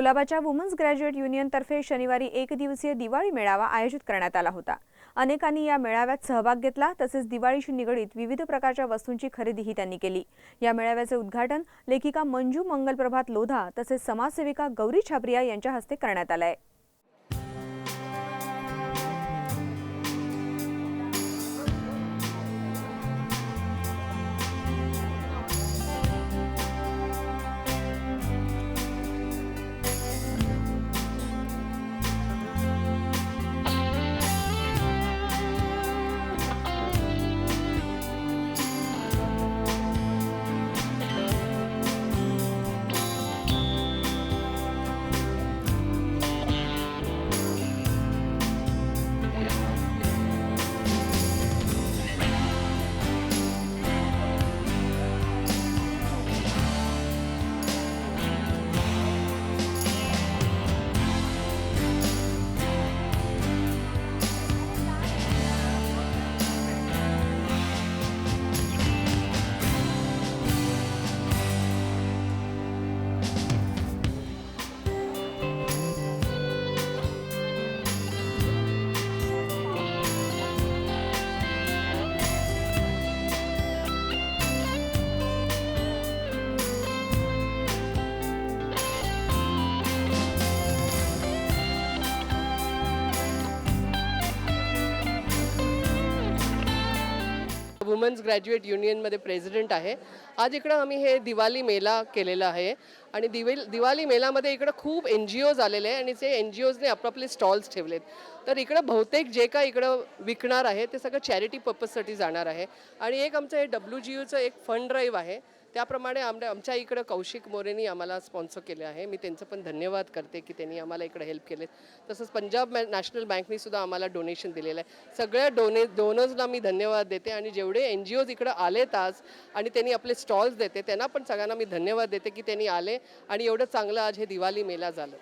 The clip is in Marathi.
कुलाबाच्या वुमन्स ग्रॅज्युएट युनियनतर्फे शनिवारी एक दिवसीय दिवाळी मेळावा आयोजित करण्यात आला होता। अनेकांनी या मेळाव्यात सहभाग घेतला, तसेच दिवाळीशी निगडित विविध प्रकारच्या वस्तूंची खरेदीही त्यांनी केली। या मेळाव्याचे उद्घाटन लेखिका मंजू मंगलप्रभात लोधा तसेच समाजसेविका गौरी छाबरिया यांच्या हस्ते करण्यात आले। वुमन्स ग्रॅज्युएट युनियनमध्ये प्रेसिडेंट आहे। आज इकडं आम्ही हे दिवाळी मेला केलेला आहे आणि दिवाळी मेलामध्ये इकडं खूप NGOज आलेले आहे आणि ते NGOजने आपापले स्टॉल्स ठेवलेत। तर इकडं बहुतेक जे काय इकडं विकणार आहे ते सगळं चॅरिटी पर्पजसाठी जाणार आहे आणि एक आमचं हे WGUचं एक फंड ड्राईव्ह आहे। त्याप्रमाणे आमच्या इकडं कौशिक मोरेंनी आम्हाला स्पॉन्सर केले आहे। मी त्यांचं पण धन्यवाद करते की त्यांनी आम्हाला इकडे हेल्प केले। तसंच पंजाब नॅशनल बँकनी सुद्धा आम्हाला डोनेशन दिलेलं आहे। सगळ्या डोनर्सला मी धन्यवाद देते आणि जेवढे NGOज इकडे आलेत आज आणि त्यांनी आपले स्टॉल्स देते त्यांना पण सगळ्यांना मी धन्यवाद देते की त्यांनी आले आणि एवढं चांगलं आज हे दिवाळी मेला झालं।